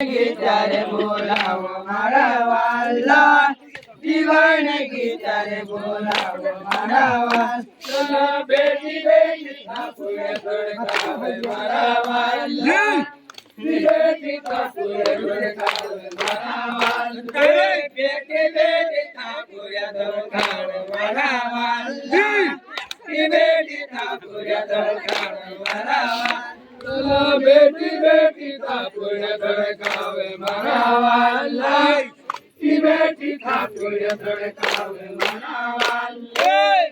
ગીતારે બોલાવો મારા વાલા દીવાને ગીતારે બોલાવો મારા વાલા બેટી બેટી ઠાકુરે ધડકાવે મારા વાલા બેટી ઠાકુરે ધડકાવે મારા વાલા બેટી બેટી ઠાકુરે ધડકાવે મારા વાલા બેટી ઠાકુરે ધડકાવે મારા વાલા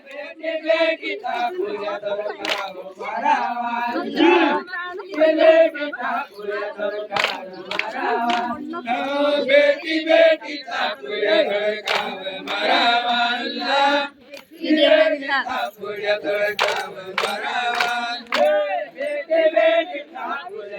બેટી બેટી ઠાકુરે ધડકાવે મારા વાલા બેટી ઠાકુરે ધડકાવે મારા વાલા બેટી બેટી ઠાકુરે ધડકાવે મારા વાલા બેટી ઠાકુરે ધડકાવે મારા વાલા બેટી બેટી ઠાકુરે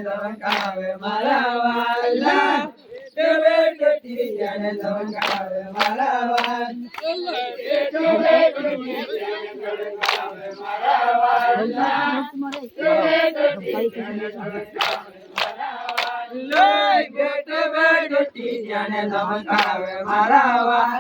ધડકાવે મારા વાલા બેટી ઠાકુરે ધડકાવે મારા વાલા